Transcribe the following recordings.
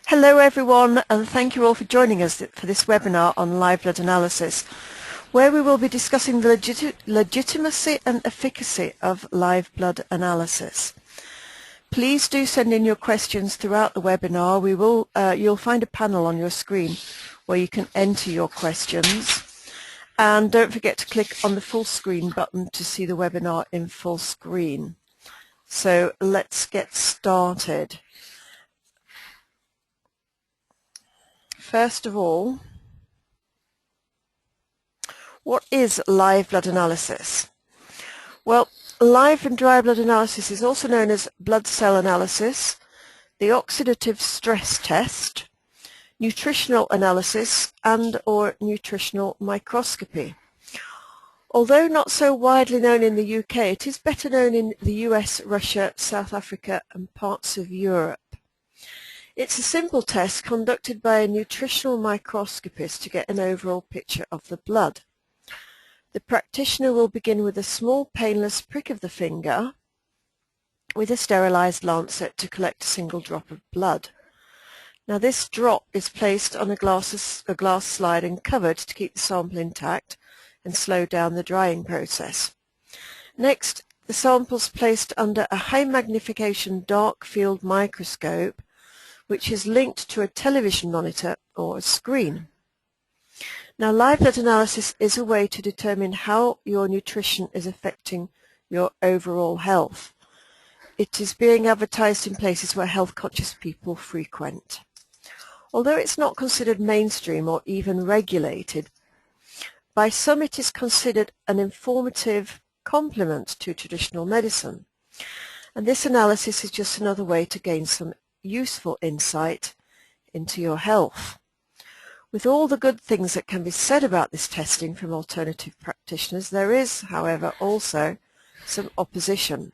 Hello everyone, and thank you all for joining us for this webinar on live blood analysis, where we will be discussing the legitimacy and efficacy of live blood analysis. Please do send in your questions throughout the webinar. You'll find a panel on your screen where you can enter your questions. And don't forget to click on the full screen button to see the webinar in full screen. So let's get started. First of all, what is live blood analysis? Well, live and dry blood analysis is also known as blood cell analysis, the oxidative stress test, nutritional analysis, and or nutritional microscopy. Although not so widely known in the UK, it is better known in the US, Russia, South Africa, and parts of Europe. It's a simple test conducted by a nutritional microscopist to get an overall picture of the blood. The practitioner will begin with a small painless prick of the finger with a sterilized lancet to collect a single drop of blood. Now this drop is placed on a glass slide and covered to keep the sample intact and slow down the drying process. Next, the sample is placed under a high magnification dark field microscope which is linked to a television monitor or a screen. Now, live blood analysis is a way to determine how your nutrition is affecting your overall health. It is being advertised in places where health-conscious people frequent. Although it's not considered mainstream or even regulated, by some it is considered an informative complement to traditional medicine. And this analysis is just another way to gain some useful insight into your health. With all the good things that can be said about this testing from alternative practitioners, there is, however, also some opposition.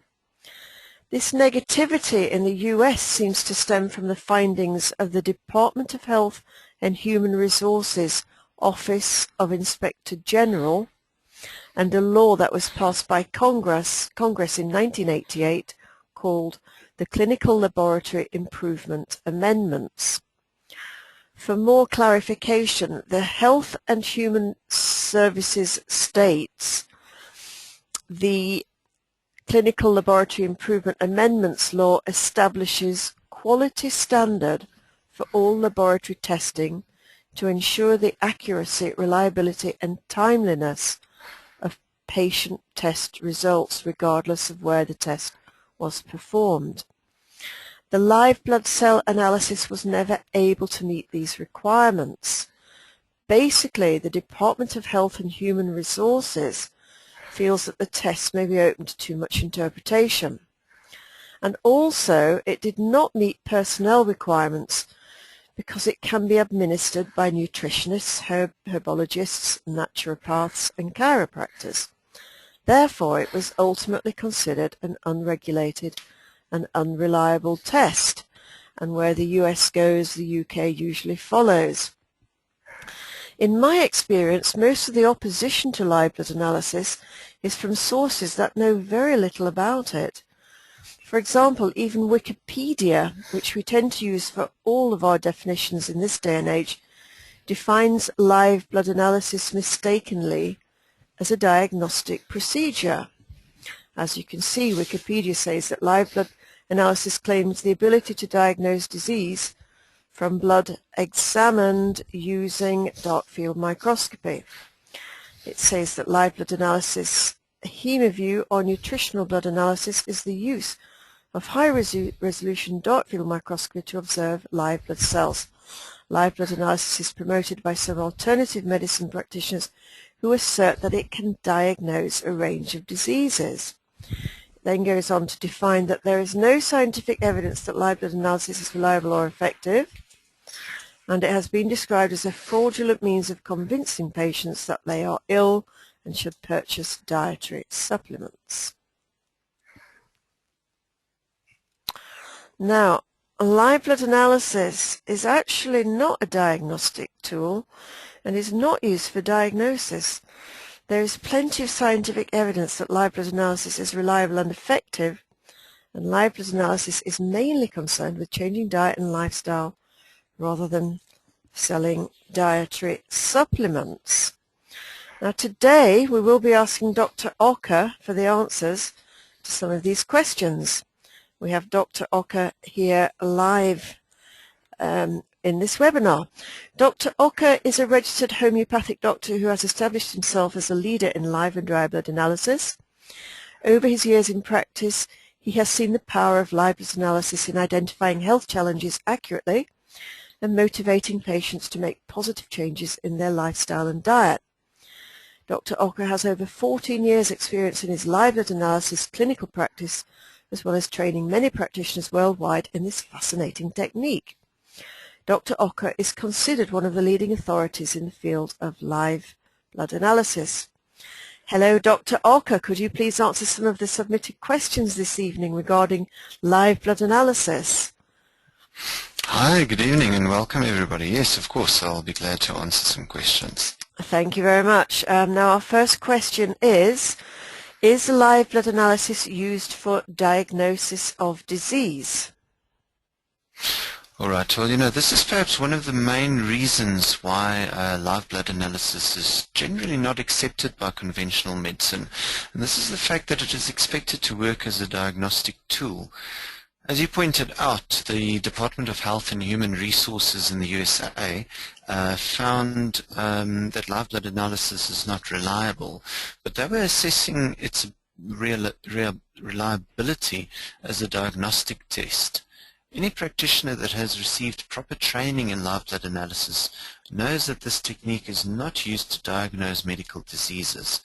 This negativity in the US seems to stem from the findings of the Department of Health and Human Resources Office of Inspector General and a law that was passed by Congress in 1988 called the Clinical Laboratory Improvement Amendments. For more clarification, the Health and Human Services states the Clinical Laboratory Improvement Amendments law establishes quality standard for all laboratory testing to ensure the accuracy, reliability and timeliness of patient test results regardless of where the test was performed. The live blood cell analysis was never able to meet these requirements. Basically, the Department of Health and Human Resources feels that the test may be open to too much interpretation. And also, it did not meet personnel requirements because it can be administered by nutritionists, herbologists, naturopaths and chiropractors. Therefore, it was ultimately considered an unregulated and unreliable test, and where the US goes, the UK usually follows. In my experience, most of the opposition to live blood analysis is from sources that know very little about it. For example, even Wikipedia, which we tend to use for all of our definitions in this day and age, defines live blood analysis mistakenly as a diagnostic procedure. As you can see, Wikipedia says that live blood analysis claims the ability to diagnose disease from blood examined using dark field microscopy. It says that live blood analysis, hemiview or nutritional blood analysis, is the use of high-resolution dark field microscopy to observe live blood cells. Live blood analysis is promoted by some alternative medicine practitioners who assert that it can diagnose a range of diseases. It then goes on to define that there is no scientific evidence that live blood analysis is reliable or effective, and it has been described as a fraudulent means of convincing patients that they are ill and should purchase dietary supplements. Now, live blood analysis is actually not a diagnostic tool and is not used for diagnosis. There is plenty of scientific evidence that live blood analysis is reliable and effective, and live blood analysis is mainly concerned with changing diet and lifestyle rather than selling dietary supplements. Now today we will be asking Dr. Ocker for the answers to some of these questions. We have Dr. Ocker here live in this webinar. Dr. Ocker is a registered homeopathic doctor who has established himself as a leader in live and dry blood analysis. Over his years in practice, he has seen the power of live blood analysis in identifying health challenges accurately and motivating patients to make positive changes in their lifestyle and diet. Dr. Ocker has over 14 years' experience in his live blood analysis clinical practice, as well as training many practitioners worldwide in this fascinating technique. Dr. Ocker is considered one of the leading authorities in the field of live blood analysis. Hello, Dr. Ocker. Could you please answer some of the submitted questions this evening regarding live blood analysis? Hi, good evening and welcome everybody. Yes, of course, I'll be glad to answer some questions. Thank you very much. Now our first question is live blood analysis used for diagnosis of disease? All right, well, this is perhaps one of the main reasons why live blood analysis is generally not accepted by conventional medicine. And this is the fact that it is expected to work as a diagnostic tool. As you pointed out, the Department of Health and Human Resources in the USA found that live blood analysis is not reliable, but they were assessing its reliability as a diagnostic test. Any practitioner that has received proper training in live blood analysis knows that this technique is not used to diagnose medical diseases.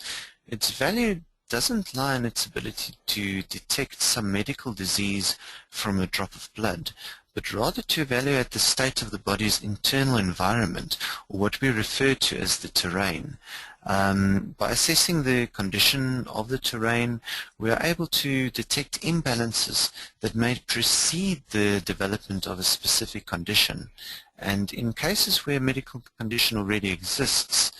Its value doesn't lie in its ability to detect some medical disease from a drop of blood, but rather to evaluate the state of the body's internal environment, or what we refer to as the terrain. By assessing the condition of the terrain, we are able to detect imbalances that may precede the development of a specific condition. And in cases where a medical condition already exists,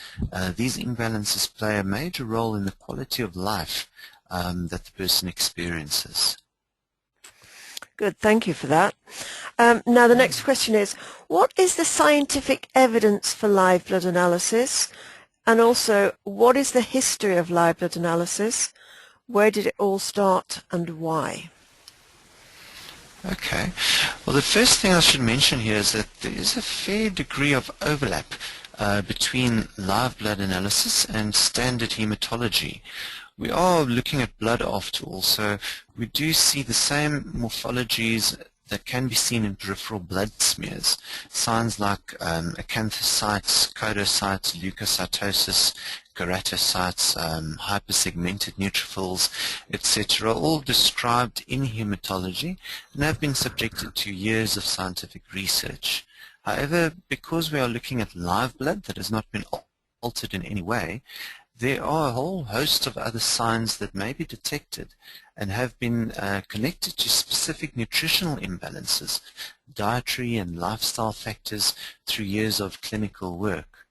these imbalances play a major role in the quality of life that the person experiences. Good, thank you for that. Now the next question is, what is the scientific evidence for live blood analysis? And also, what is the history of live blood analysis? Where did it all start and why? Okay. Well, the first thing I should mention here is that there is a fair degree of overlap between live blood analysis and standard hematology. We are looking at blood after all, so we do see the same morphologies that can be seen in peripheral blood smears. Signs like acanthocytes, chodocytes, leukocytosis, keratocytes, hypersegmented neutrophils, etc., are all described in hematology and have been subjected to years of scientific research. However, because we are looking at live blood that has not been altered in any way, there are a whole host of other signs that may be detected and have been connected to specific nutritional imbalances, dietary and lifestyle factors through years of clinical work.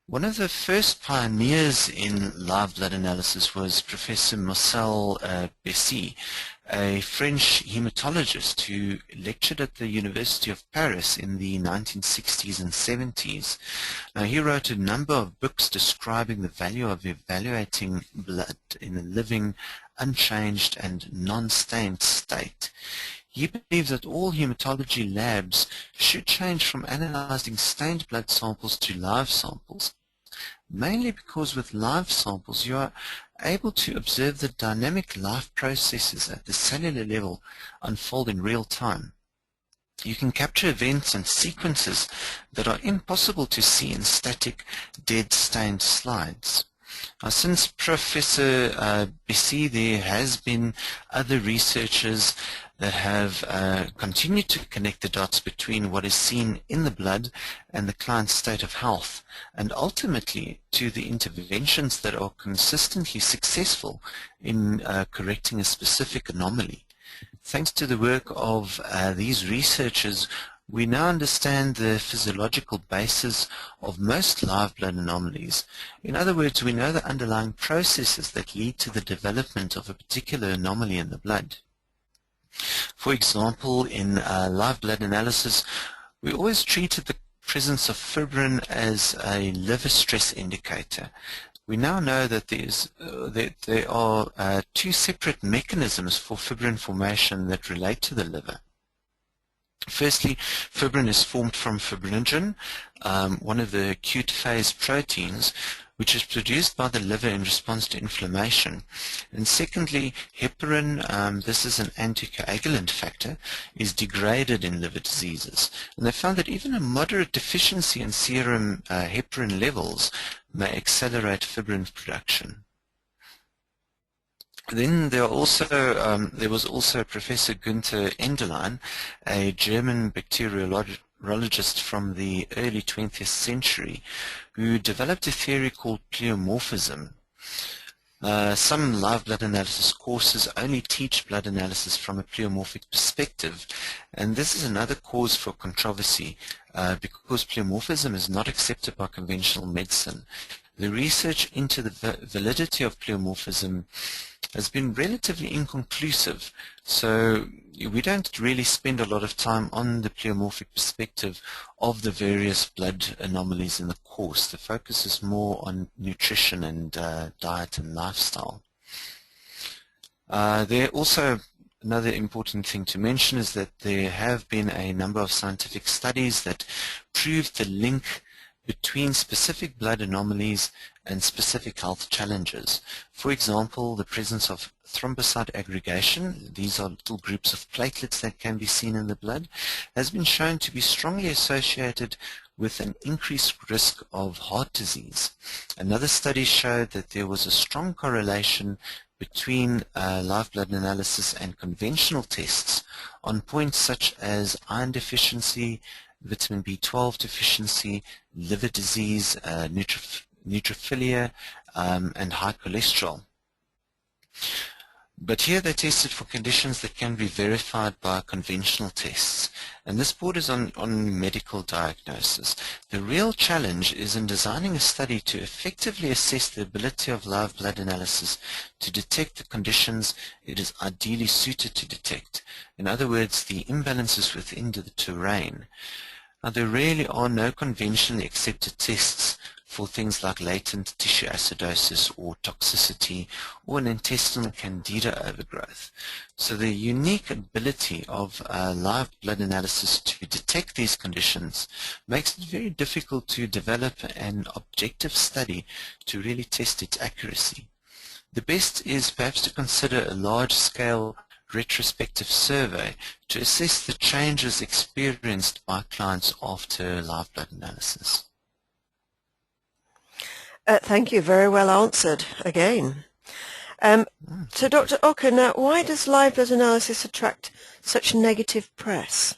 One of the first pioneers in live blood analysis was Professor Marcel Bessy, a French hematologist who lectured at the University of Paris in the 1960s and 70s. Now, he wrote a number of books describing the value of evaluating blood in a living, unchanged and non-stained state. He believes that all hematology labs should change from analyzing stained blood samples to live samples, mainly because with live samples you are able to observe the dynamic life processes at the cellular level unfold in real time. You can capture events and sequences that are impossible to see in static, dead stained slides. Now, since Professor Bessy, there has been other researchers that have continued to connect the dots between what is seen in the blood and the client's state of health, and ultimately to the interventions that are consistently successful in correcting a specific anomaly. Thanks to the work of these researchers, we now understand the physiological basis of most live blood anomalies. In other words, we know the underlying processes that lead to the development of a particular anomaly in the blood. For example, in live blood analysis, We always treated the presence of fibrin as a liver stress indicator. We now know that there are two separate mechanisms for fibrin formation that relate to the liver. Firstly, fibrin is formed from fibrinogen, one of the acute phase proteins, which is produced by the liver in response to inflammation. And secondly, heparin, this is an anticoagulant factor, is degraded in liver diseases. And they found that even a moderate deficiency in serum heparin levels may accelerate fibrin production. Then there was also Professor Günther Enderlein, a German bacteriologist from the early 20th century, who developed a theory called pleomorphism. Some live blood analysis courses only teach blood analysis from a pleomorphic perspective, and this is another cause for controversy because pleomorphism is not accepted by conventional medicine. The research into the validity of pleomorphism has been relatively inconclusive, so we don't really spend a lot of time on the pleomorphic perspective of the various blood anomalies in the course. The focus is more on nutrition and diet and lifestyle. There also another important thing to mention is that there have been a number of scientific studies that prove the link between specific blood anomalies and specific health challenges. For example, the presence of thrombocyte aggregation, these are little groups of platelets that can be seen in the blood, has been shown to be strongly associated with an increased risk of heart disease. Another study showed that there was a strong correlation between live blood analysis and conventional tests on points such as iron deficiency, vitamin B12 deficiency, liver disease, neutrophilia, and high cholesterol. But here they tested for conditions that can be verified by conventional tests, and this borders on medical diagnosis. The real challenge is in designing a study to effectively assess the ability of live blood analysis to detect the conditions it is ideally suited to detect. In other words, the imbalances within the terrain. Now, there really are no conventionally accepted tests for things like latent tissue acidosis or toxicity or an intestinal candida overgrowth. So the unique ability of live blood analysis to detect these conditions makes it very difficult to develop an objective study to really test its accuracy. The best is perhaps to consider a large-scale retrospective survey to assess the changes experienced by clients after live blood analysis. Thank you. Very well answered again. So Dr. Ocker, now why does live blood analysis attract such negative press?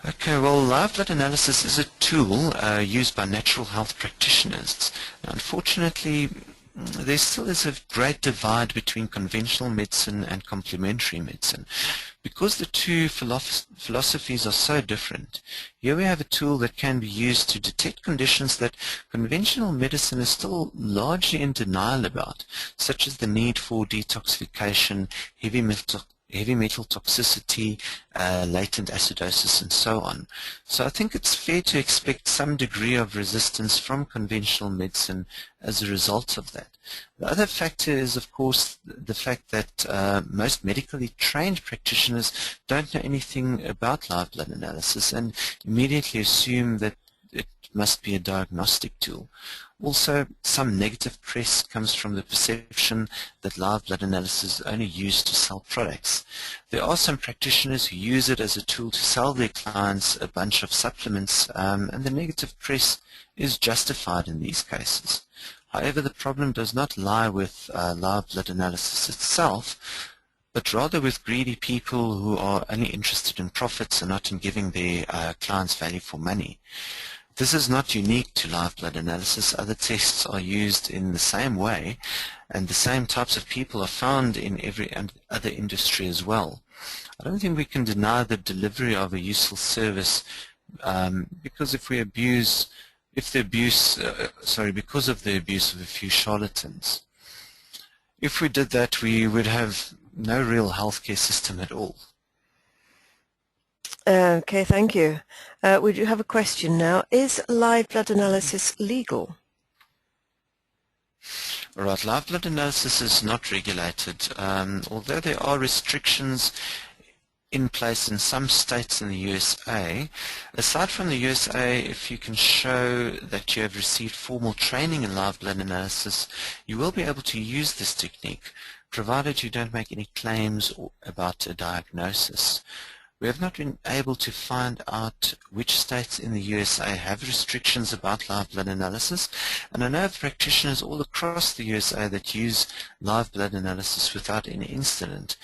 Okay, well, live blood analysis is a tool used by natural health practitioners. Now, unfortunately, there still is a great divide between conventional medicine and complementary medicine. Because the two philosophies are so different, here we have a tool that can be used to detect conditions that conventional medicine is still largely in denial about, such as the need for detoxification, heavy metal toxicity, latent acidosis, and so on. So I think it's fair to expect some degree of resistance from conventional medicine as a result of that. The other factor is, of course, the fact that most medically trained practitioners don't know anything about live blood analysis and immediately assume that it must be a diagnostic tool. Also, some negative press comes from the perception that live blood analysis is only used to sell products. There are some practitioners who use it as a tool to sell their clients a bunch of supplements, and the negative press is justified in these cases. However, the problem does not lie with live blood analysis itself, but rather with greedy people who are only interested in profits and not in giving their clients value for money. This is not unique to live blood analysis. Other tests are used in the same way, and the same types of people are found in every other industry as well. I don't think we can deny the delivery of a useful service because because of the abuse of a few charlatans. If we did that, we would have no real healthcare system at all. Okay, thank you. We do have a question now. Is live blood analysis legal? All right, live blood analysis is not regulated, although there are restrictions in place in some states in the USA. Aside from the USA, if you can show that you have received formal training in live blood analysis, you will be able to use this technique, provided you don't make any claims about a diagnosis. We have not been able to find out which states in the USA have restrictions about live blood analysis, and I know of practitioners all across the USA that use live blood analysis without any incident.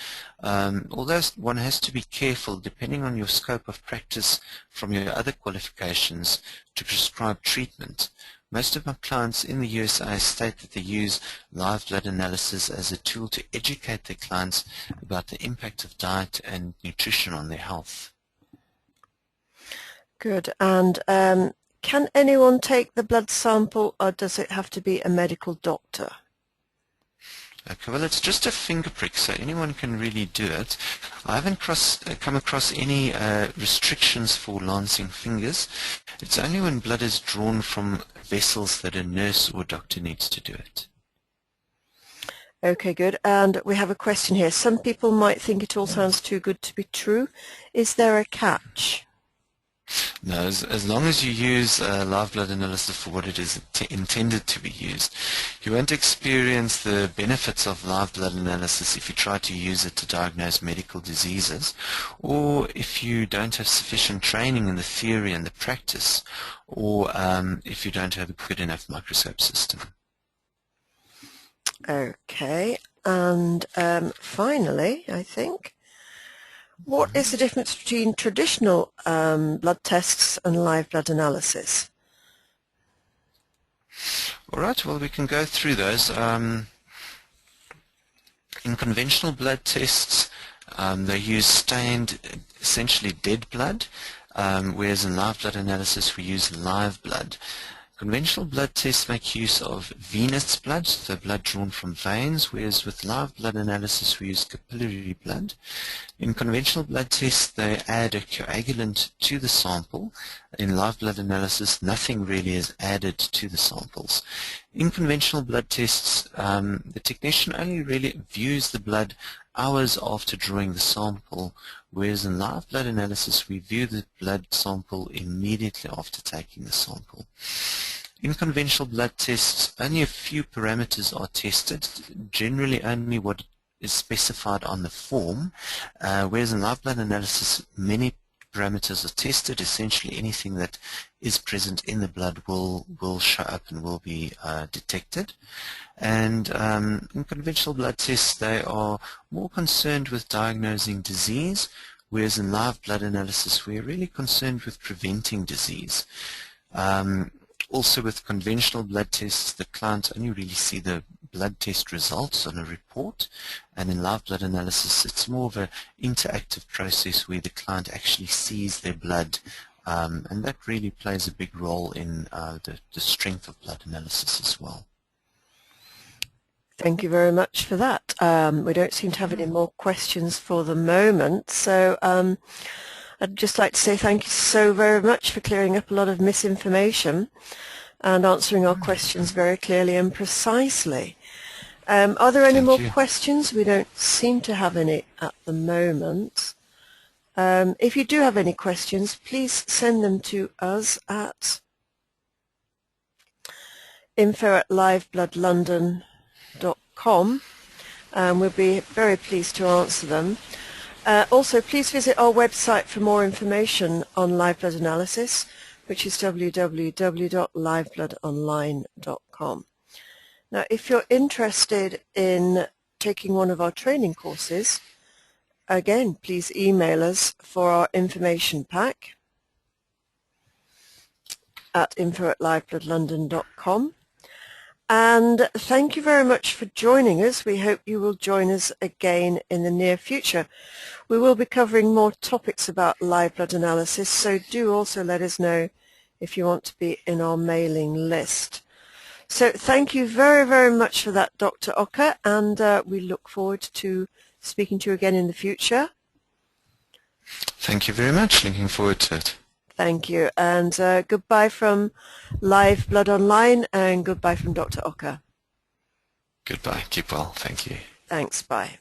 Although one has to be careful, depending on your scope of practice from your other qualifications, to prescribe treatment. Most of my clients in the USA state that they use live blood analysis as a tool to educate their clients about the impact of diet and nutrition on their health. Good. And can anyone take the blood sample, or does it have to be a medical doctor? Okay, well, it's just a finger prick, so anyone can really do it. I haven't come across any restrictions for lancing fingers. It's only when blood is drawn from vessels that a nurse or doctor needs to do it. Okay, good. And we have a question here. Some people might think it all sounds too good to be true. Is there a catch? No, as long as you use live blood analysis for what it is intended to be used, you won't experience the benefits of live blood analysis if you try to use it to diagnose medical diseases, or if you don't have sufficient training in the theory and the practice, or if you don't have a good enough microscope system. Okay. And finally, I think, what is the difference between traditional blood tests and live blood analysis? All right, well, we can go through those. In conventional blood tests, they use stained, essentially dead blood, whereas in live blood analysis we use live blood. Conventional blood tests make use of venous blood, so blood drawn from veins, whereas with live blood analysis we use capillary blood. In conventional blood tests they add a coagulant to the sample. In live blood analysis nothing really is added to the samples. In conventional blood tests the technician only really views the blood hours after drawing the sample, whereas in live blood analysis we view the blood sample immediately after taking the sample. In conventional blood tests, only a few parameters are tested, generally only what is specified on the form, whereas in live blood analysis many parameters are tested. Essentially anything that is present in the blood will show up and will be detected. And in conventional blood tests they are more concerned with diagnosing disease, whereas in live blood analysis we are really concerned with preventing disease. Also with conventional blood tests the client only really see the blood test results on a report, and in live blood analysis it's more of an interactive process where the client actually sees their blood, and that really plays a big role in the strength of blood analysis as well. Thank you very much for that. We don't seem to have any more questions for the moment, so I'd just like to say thank you so very much for clearing up a lot of misinformation and answering our questions very clearly and precisely. Are there any more questions? We don't seem to have any at the moment. If you do have any questions, please send them to us at info@livebloodlondon.com, and we'll be very pleased to answer them. Also, please visit our website for more information on live blood analysis, which is www.livebloodonline.com. Now, if you're interested in taking one of our training courses, again, please email us for our information pack at info@livebloodlondon.com. And thank you very much for joining us. We hope you will join us again in the near future. We will be covering more topics about live blood analysis, so do also let us know if you want to be in our mailing list. So thank you very, very much for that, Dr. Ocker, and we look forward to speaking to you again in the future. Thank you very much. Looking forward to it. Thank you. And goodbye from Live Blood Online and goodbye from Dr. Ocker. Goodbye. Keep well. Thank you. Thanks. Bye.